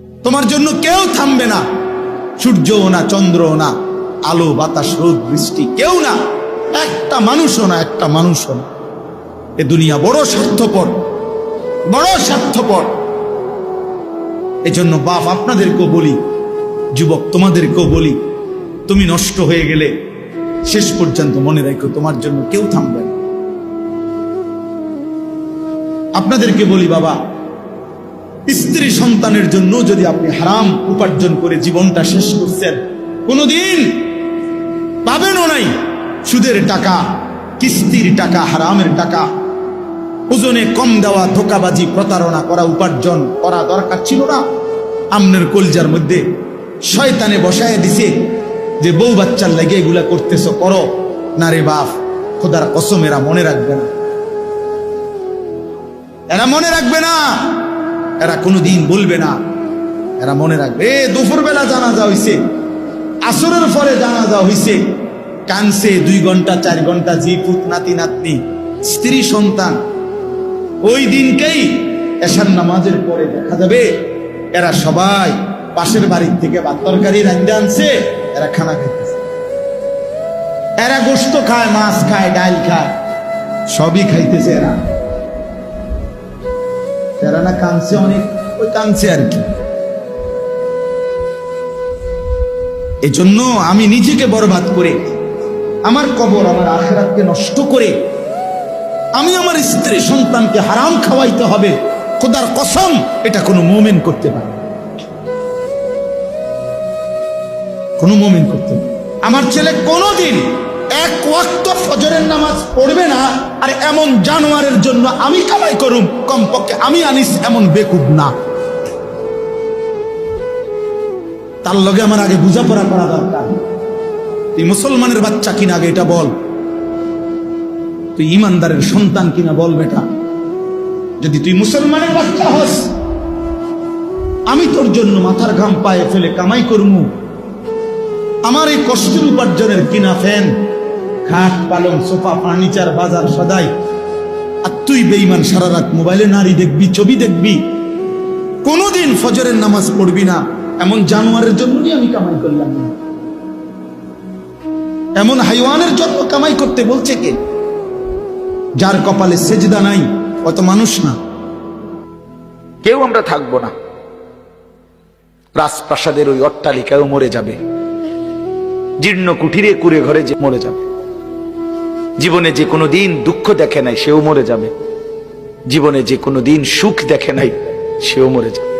তোমার জন্য কেউ থামবে না, সূর্যও না, চন্দ্রও না, আলো বাতাস রোদ বৃষ্টি কেউ না, একটা মানুষও না, একটা মানুষও না। এ দুনিয়া বড় স্বার্থপর, বড় স্বার্থপর। এজন্য বাপ আপনাদেরকেও বলি, যুবক তোমাদেরকেও বলি, তুমি নষ্ট হয়ে গেলে শেষ পর্যন্ত মনে রাখো তোমার জন্য কেউ থামবে না। আপনাদেরকে বলি বাবা, স্ত্রী সন্তানের জন্য যদি আপনি হারাম উপার্জন করে জীবনটা শেষ করছেন, কোনোদিন পাবেনও নাই। সুদের টাকা, কিস্তির টাকা, হারামের টাকা, ওজনে কম দেওয়া, ধোকাবাজি, প্রতারণা করা উপার্জন করা দরকার ছিল না। আমনের কলজার মধ্যে শয়তানে বসায় দিছে যে বউ বাচ্চার লাগে এগুলা করতেছ, করো না রে বাপ, খোদার কসম এরা মনে রাখবে না, এরা মনে রাখবে না, এরা কোনোদিন বলবে না, এরা মনে রাখবে। দুপুর বেলা জানাজা হইছে, আসরের পরে জানাজা হইছে, কানছে 2 ঘন্টা 4 ঘন্টা, জি পুত নাতি নাতনি স্ত্রী সন্তান। ওই দিনকেই এশার নামাজের পরে দেখা যাবে এরা সবাই পাশের বাড়ির থেকে ভাত তরকারি রান্না আনছে, এরা খানা খাইতেছে, এরা গোশত খায়, মাছ খায়, ডাল খায়, সবই খাইতেছে। এরা না কানছে অনেক, ওই কানছে আর কি। এজন্য আমি নিজেকে বরবাদ করে, আমার কবর, আমার আখিরাতকে নষ্ট করে আমি আমার স্ত্রী সন্তানকে হারাম খাওয়াইতে হবে, খোদার কসম এটা কোনো মুমিন করতে পারে, কোনো মুমিন করতে পারে। আমার ছেলে কোনোদিন 1 ওয়াক্ত ফজরের নামাজ পড়বে না, আর এমন জানোয়ারের জন্য আমি কামাই করুম, কমপক্ষে আমি আনিস এমন বেকুব না। তার লগে আমার আগে বুঝাপড়া করা দরকার। তুই মুসলমানের বাচ্চা কিনা আগে এটা বল, তুই ইমানদারের সন্তান কিনা বল বেটা। যদি তুই মুসলমানের বাচ্চা হস, আমি তোর জন্য মাথার ঘাম পায়ে ফেলে কামাই করমু, আমার এই কষ্টের উপার্জনের কিনা ফ্যান, খাট, পালং, সোফা, ফার্নিচার, বাজার সদাই, আর তুই বেঈমান সারা রাত মোবাইলে নারী দেখবি, ছবি দেখবি, কোনোদিন ফজরের নামাজ পড়বি না। এমন জানোয়ারের জন্যই আমি কামাই করলাম না, এমন হাইওয়ানের জন্য কামাই করতে বলছে কে? যার কপালে সেজদা নাই অত মানুষ না। কেউ আমরা থাকবো না, রাজপ্রাসাদের ওই অট্টালিকায়ও মরে যাবে, জীর্ণ কুঠিরে কুড়ে ঘরে যে মরে যাবে, জীবনে যে কোনো দিন দুঃখ দেখে নাই সেও মরে যাবে, জীবনে যে কোনো দিন সুখ দেখে নাই সেও মরে যাবে।